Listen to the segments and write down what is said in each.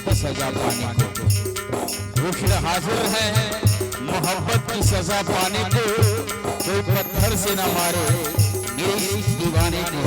मोहब्बत की सजा पाने को। वो फिर हाजिर है मोहब्बत की सजा पाने को, कोई पत्थर से न मारे मेरे इस दीवाने को।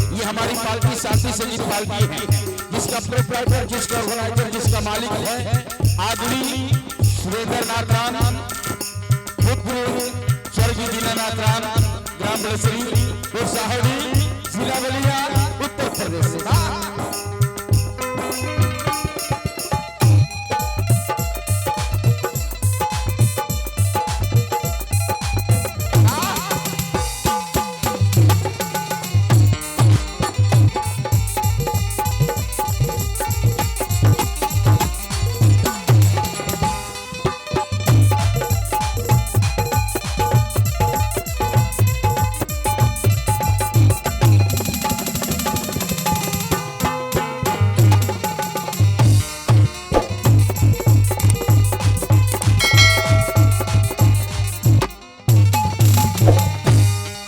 ये हमारी पार्टी शांति संगीत पार्टी है, जिसका प्रोप्राइटर, जिसका ऑर्गेनाइजर, जिसका मालिक है आदमी सुरेंद्र नाथ राम, पुत्र स्वर्गीय दीनानाथ राम, ग्राम बलसरी, साहबी, जिला बलिया, उत्तर प्रदेश से।